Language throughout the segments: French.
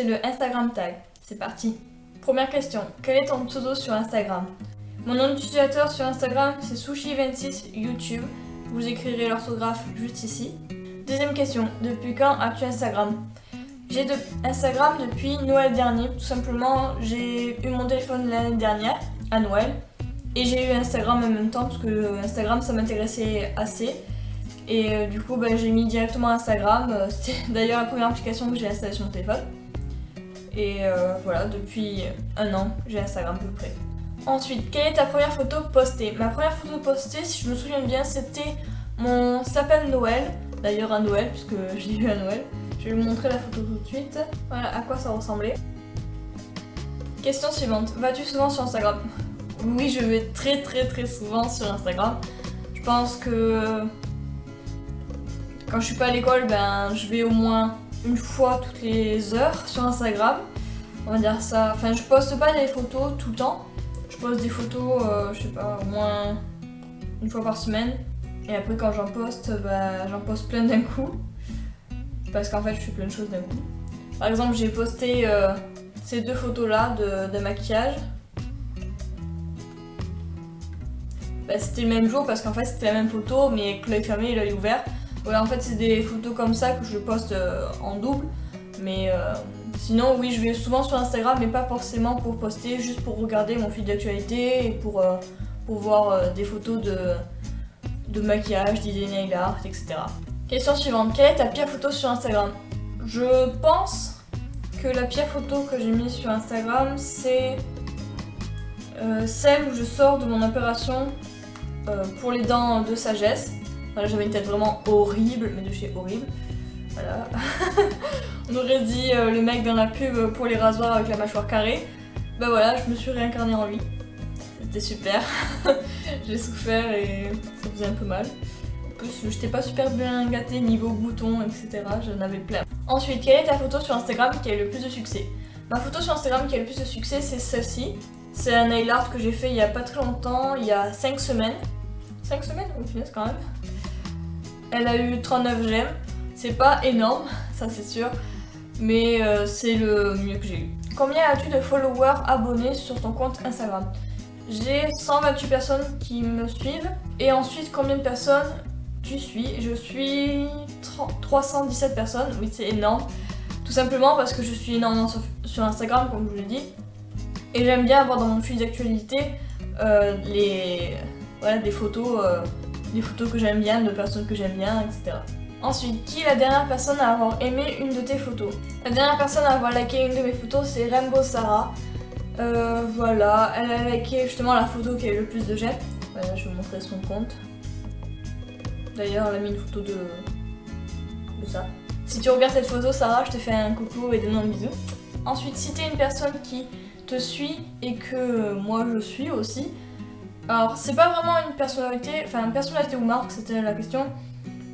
c'est le Instagram Tag. C'est parti. Première question, quel est ton pseudo sur Instagram? Mon nom d'utilisateur sur Instagram c'est Sushi26 YouTube. Vous écrirez l'orthographe juste ici. Deuxième question, depuis quand as-tu Instagram? J'ai Instagram depuis Noël dernier. Tout simplement, j'ai eu mon téléphone l'année dernière, à Noël. Et j'ai eu Instagram en même temps parce que Instagram ça m'intéressait assez. Et du coup j'ai mis directement Instagram. C'était d'ailleurs la première application que j'ai installée sur mon téléphone. Et voilà, depuis un an j'ai Instagram à peu près. Ensuite, quelle est ta première photo postée? Ma première photo postée, si je me souviens bien, c'était mon sapin de Noël. D'ailleurs à Noël, puisque je l'ai eu à Noël. Je vais vous montrer la photo tout de suite. Voilà à quoi ça ressemblait. Question suivante, vas-tu souvent sur Instagram? Oui, je vais très souvent sur Instagram. Je pense que quand je suis pas à l'école, je vais au moins une fois toutes les heures sur Instagram. On va dire ça. Enfin, je poste pas des photos tout le temps. Je poste des photos, je sais pas, au moins une fois par semaine. Et après, quand j'en poste, j'en poste plein d'un coup. Parce qu'en fait, je fais plein de choses d'un coup. Par exemple, j'ai posté ces deux photos-là de maquillage. C'était le même jour parce qu'en fait c'était la même photo mais avec l'œil fermé et l'œil ouvert. Voilà, en fait c'est des photos comme ça que je poste en double. Mais sinon oui, je vais souvent sur Instagram mais pas forcément pour poster, juste pour regarder mon fil d'actualité et pour voir des photos de maquillage, d'idées nail art, etc. Question suivante, quelle est ta pire photo sur Instagram? Je pense que la pire photo que j'ai mise sur Instagram c'est celle où je sors de mon opération pour les dents de sagesse. Voilà, j'avais une tête vraiment horrible, mais de chez horrible. Voilà. On aurait dit le mec dans la pub pour les rasoirs avec la mâchoire carrée. Voilà, je me suis réincarnée en lui. C'était super. J'ai souffert et ça faisait un peu mal. En plus, j'étais pas super bien gâtée niveau boutons, etc. J'en avais plein. Ensuite, quelle est ta photo sur Instagram qui a eu le plus de succès? Ma photo sur Instagram qui a eu le plus de succès, c'est celle-ci. C'est un nail art que j'ai fait il y a pas très longtemps, il y a 5 semaines. 5 semaines? Oui, finesse quand même. Elle a eu 39 j'aime. C'est pas énorme, ça c'est sûr. Mais c'est le mieux que j'ai eu. Combien as-tu de followers abonnés sur ton compte Instagram? J'ai 128 personnes qui me suivent. Et ensuite, combien de personnes tu suis? Je suis 317 personnes. Oui, c'est énorme. Tout simplement parce que je suis énormément sur Instagram, comme je vous l'ai dit. Et j'aime bien avoir dans mon fil d'actualité des photos que j'aime bien, de personnes que j'aime bien, etc. Ensuite, qui est la dernière personne à avoir aimé une de tes photos? La dernière personne à avoir liké une de mes photos, c'est Rainbow Sarah. Voilà, elle a liké justement la photo qui a eu le plus de j'aime. Voilà, je vais vous montrer son compte. D'ailleurs, elle a mis une photo de ça. Si tu regardes cette photo, Sarah, je te fais un coucou et donne un bisou. Ensuite, si t'es une personne qui te suit et que moi je suis aussi. Alors c'est pas vraiment une personnalité, enfin une personnalité ou marque, c'était la question.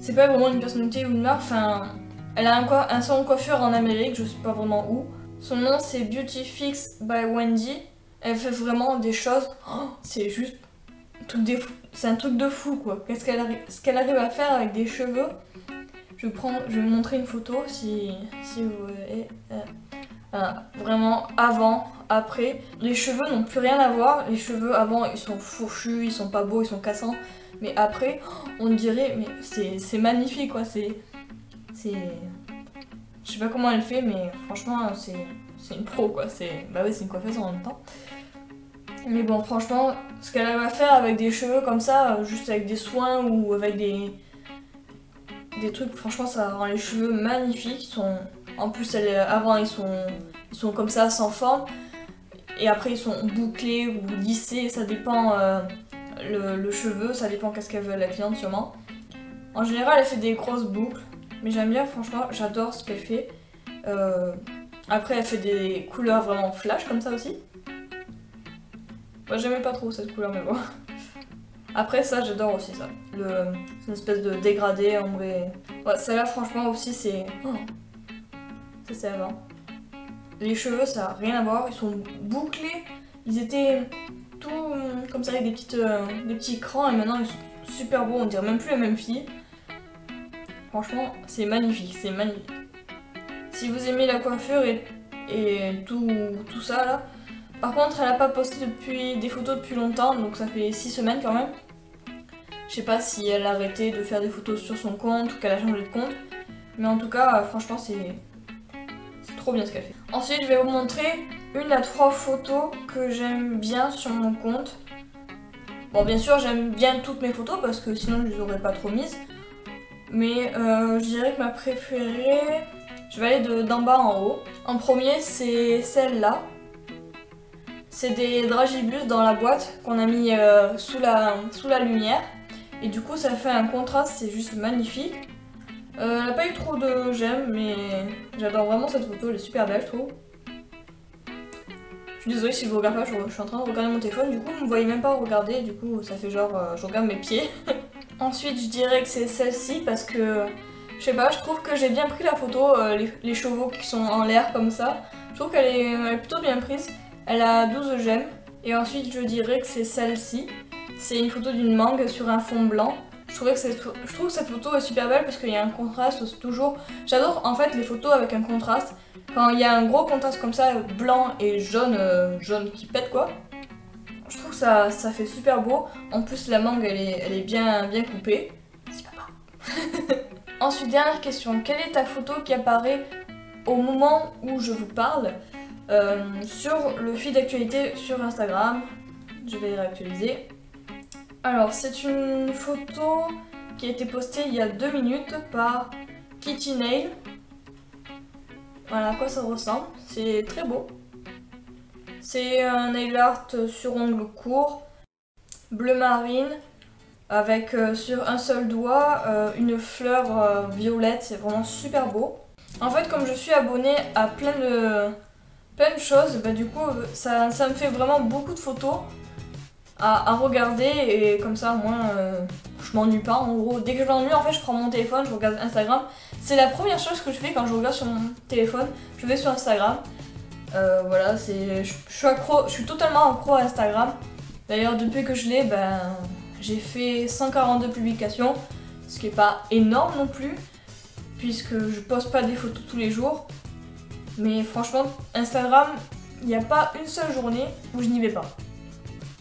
C'est pas vraiment une personnalité ou une marque, enfin elle a un salon de coiffure en Amérique, je sais pas vraiment où. Son nom c'est Beautifix by Wendy. Elle fait vraiment des choses, c'est juste c'est un truc de fou quoi. Ce qu'elle arrive à faire avec des cheveux. Je vais vous montrer une photo si vous voulez. Vraiment avant, après, les cheveux n'ont plus rien à voir. Les cheveux avant ils sont fourchus, ils sont pas beaux, ils sont cassants. Mais après, on dirait, mais c'est magnifique quoi. Je sais pas comment elle fait, mais franchement c'est une pro quoi. Oui, c'est une coiffeuse en même temps. Mais bon, franchement, ce qu'elle arrive à faire avec des cheveux comme ça, juste avec des soins ou avec des trucs, franchement ça rend les cheveux magnifiques. En plus, avant ils sont comme ça, sans forme. Et après ils sont bouclés ou lissés, ça dépend le cheveu, ça dépend qu'est-ce qu'elle veut la cliente sûrement. En général elle fait des grosses boucles, mais j'aime bien franchement, j'adore ce qu'elle fait. Après elle fait des couleurs vraiment flash comme ça aussi. Moi j'aimais pas trop cette couleur mais bon. Après ça j'adore aussi ça, c'est une espèce de dégradé ombré. Ouais, celle-là franchement aussi c'est... Ça c'est avant. Les cheveux ça n'a rien à voir, ils sont bouclés, ils étaient tout comme ça avec des petits crans et maintenant ils sont super beaux, on dirait même plus la même fille. Franchement c'est magnifique, c'est magnifique. Si vous aimez la coiffure et et tout ça là. Par contre, elle a pas posté des photos depuis longtemps, donc ça fait 6 semaines quand même. Je sais pas si elle a arrêté de faire des photos sur son compte ou qu'elle a changé de compte. Mais en tout cas, franchement, c'est trop bien ce qu'elle fait. Ensuite, je vais vous montrer 1 à 3 photos que j'aime bien sur mon compte. Bon, bien sûr, j'aime bien toutes mes photos parce que sinon je les aurais pas trop mises. Mais je dirais que ma préférée, je vais aller d'en bas en haut. En premier, c'est celle-là. C'est des dragibus dans la boîte qu'on a mis sous la lumière. Et du coup, ça fait un contraste, c'est juste magnifique. Elle n'a pas eu trop de j'aime, mais j'adore vraiment cette photo, elle est super belle, je trouve. Je suis désolée si je vous regarde pas, je suis en train de regarder mon téléphone, du coup vous me voyez même pas regarder, du coup ça fait genre je regarde mes pieds. Ensuite je dirais que c'est celle-ci parce que je sais pas, je trouve que j'ai bien pris la photo, les chevaux qui sont en l'air comme ça. Je trouve qu'elle est plutôt bien prise, elle a 12 j'aime. Et ensuite je dirais que c'est celle-ci, c'est une photo d'une mangue sur un fond blanc. Je trouve que cette photo est super belle parce qu'il y a un contraste toujours. J'adore en fait les photos avec un contraste. Quand il y a un gros contraste comme ça, blanc et jaune, jaune qui pète quoi. Je trouve que ça fait super beau. En plus la mangue elle est bien coupée. C'est papa. Ensuite dernière question, quelle est ta photo qui apparaît au moment où je vous parle sur le feed d'actualité sur Instagram? Je vais réactualiser. Alors, c'est une photo qui a été postée il y a 2 minutes par Kitty Nail. Voilà à quoi ça ressemble. C'est très beau. C'est un nail art sur ongle court, bleu marine, avec sur un seul doigt une fleur violette. C'est vraiment super beau. En fait, comme je suis abonnée à plein de choses, bah, du coup, ça me fait vraiment beaucoup de photos à regarder et comme ça, au moins, je m'ennuie pas. En gros, dès que je m'ennuie, en fait, je prends mon téléphone, je regarde Instagram. C'est la première chose que je fais quand je regarde sur mon téléphone. Je vais sur Instagram. Voilà, je suis totalement accro à Instagram. D'ailleurs, depuis que je l'ai, ben, j'ai fait 142 publications, ce qui est pas énorme non plus, puisque je poste pas des photos tous les jours. Mais franchement, Instagram, il n'y a pas une seule journée où je n'y vais pas.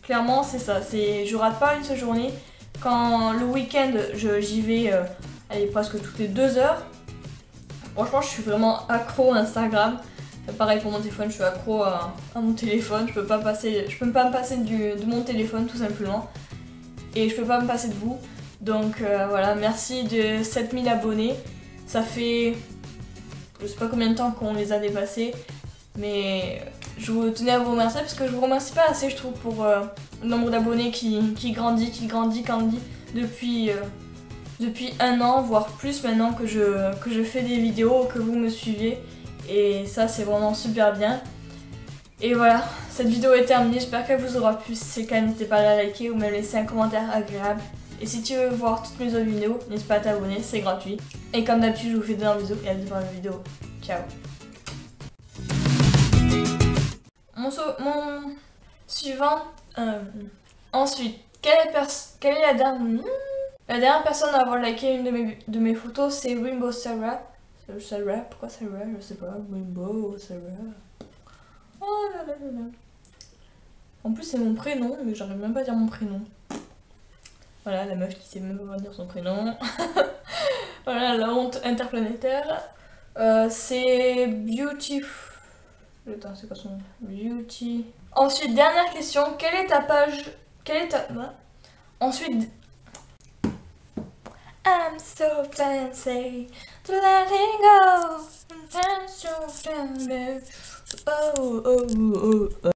Clairement, c'est ça. Je rate pas une seule journée. Quand le week-end, j'y vais allez, presque toutes les 2 heures. Franchement, je suis vraiment accro à Instagram. Pareil pour mon téléphone, je suis accro à mon téléphone. Je peux pas me passer de mon téléphone tout simplement. Et je peux pas me passer de vous. Donc voilà, merci de 7000 abonnés. Ça fait je sais pas combien de temps qu'on les a dépassés. Mais je vous tenais à vous remercier parce que je vous remercie pas assez, je trouve, pour le nombre d'abonnés qui grandit depuis 1 an, voire plus maintenant que je fais des vidéos, que vous me suivez. Et ça, c'est vraiment super bien. Et voilà, cette vidéo est terminée, j'espère qu'elle vous aura plu. Si c'est le cas, n'hésitez pas à la liker ou me laisser un commentaire agréable. Et si tu veux voir toutes mes autres vidéos, n'hésite pas à t'abonner, c'est gratuit. Et comme d'habitude, je vous fais d'énormes bisous et à la prochaine vidéo. Ciao. Mon suivant. Ensuite, quelle est la dernière personne à avoir liké une de mes photos? C'est Rainbow Sarah. Sarah, pourquoi Sarah? Je sais pas. Rainbow Sarah. Oh là là là là. En plus, c'est mon prénom, mais j'arrive même pas à dire mon prénom. Voilà, la meuf qui sait même pas dire son prénom. Voilà, la honte interplanétaire. C'est Beautiful. Attends, c'est quoi son nom? Beauty. Ensuite, dernière question. Quelle est ta page? Ensuite. I'm so fancy to letting go. I'm so fancy. Oh, oh, oh, oh.